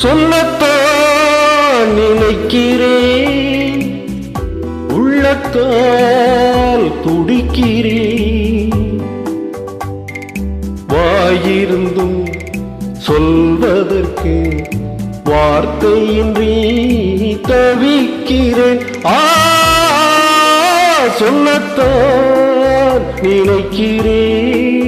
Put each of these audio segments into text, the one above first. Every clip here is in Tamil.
சொல்லத்தான் நினைக்கிறேன், உள்ளத்தால் துடிக்கிறேன். வாயிருந்தும் சொல்வதற்கு வார்த்தையின்றி தவிக்கிறேன். சொல்லத்தான் நினைக்கிறேன்.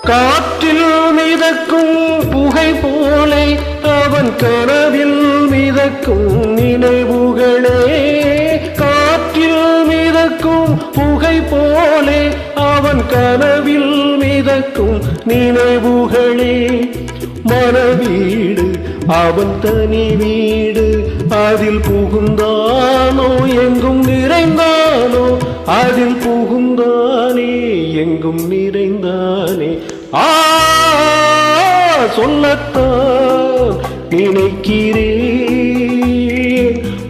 காற்றில் மிதக்கும் புகை போலே அவன் கனவில் மிதக்கும் நினைவுகளே. காற்றில் மிதக்கும் புகை போலே அவன் கனவில் மிதக்கும் நினைவுகளே. மனவீடு அவன் தனி வீடு, அதில் புகுந்தானோ எங்கும் நிறைந்தானோ, அதில் புகுந்தானே எங்கும் நிறைந்தானே. சொல்லத்தான் நினைக்கிறேன்,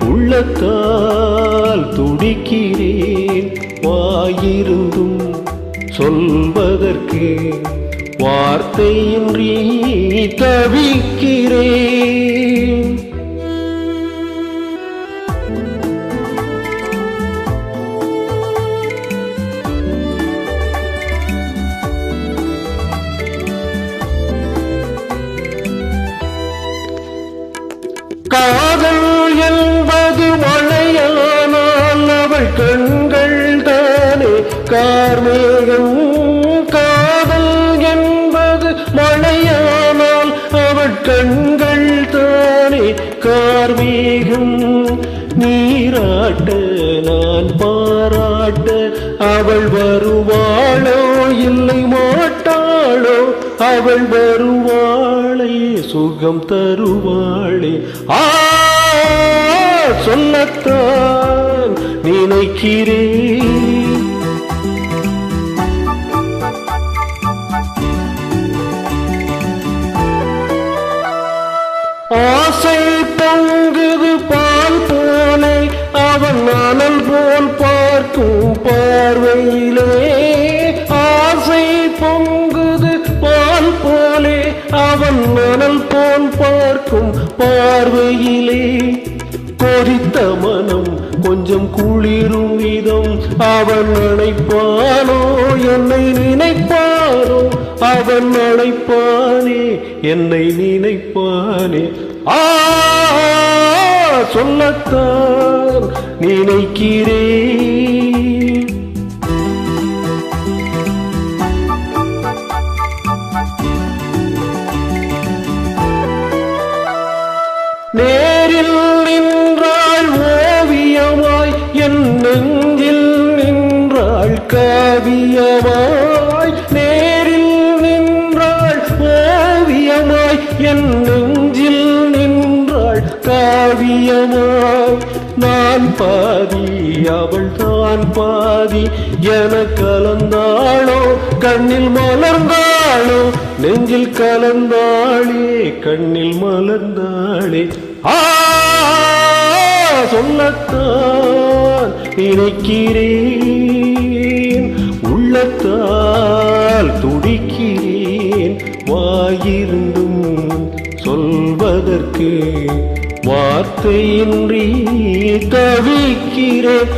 உள்ளத்தால் துடிக்கிறேன். வாயிருந்தும் சொல்வதற்கு வார்த்தையின்றி தவிக்கிறேன். காதல் என்பது மழையானால் அவள் கண்கள் தானே கார்மேகம். காதல் என்பது மழையானால் அவள் கண்கள் தானே கார்மேகம். நீராட்ட நான் பாராட்ட அவள் வருவாளோ இல்லை மாட்டாளோ, அவள் வருவாளே சுகம் தருவாளே. சொல்லத்தான் நினைக்கிறேன். ஆசை பொங்குது பால் போலே அவன் அனல் போல் பார்க்கும் பார்வையிலே. ஆசை பொங்குது பால் போலே அவன் அனல் போல் பார்க்கும் பார்வையிலே. கொதித்த மனம் கொஞ்சம் குளிரும் விதம் அவன் நினைப்பானோ என்னை நினைப்பானோ, அவன் நினைப்பானே என்னை நினைப்பானே. சொல்லத்தான் நினைக்கிறேன். நேரில் நின்றாள் ஓவியமாய், என் நெஞ்சில் நின்றாள் காவியமாய். நேரில் நின்றாள் ஓவியமாய், என் நெஞ்சில் நின்றாள் காவியமாய். நான் பாதி அவள் தான் பாதி என கலந்தாளோ, கண்ணில் மலர்ந்தாளோ, நெஞ்சில் கலந்தாளே கண்ணில் மலர்ந்தாளே. சொல்லத்தான் நினைக்கிறேன், உள்ளத்தால் துடிக்கிறேன். வாயிருந்தும் சொல்வதற்கு வார்த்தையின்றி தவிக்கிறேன்.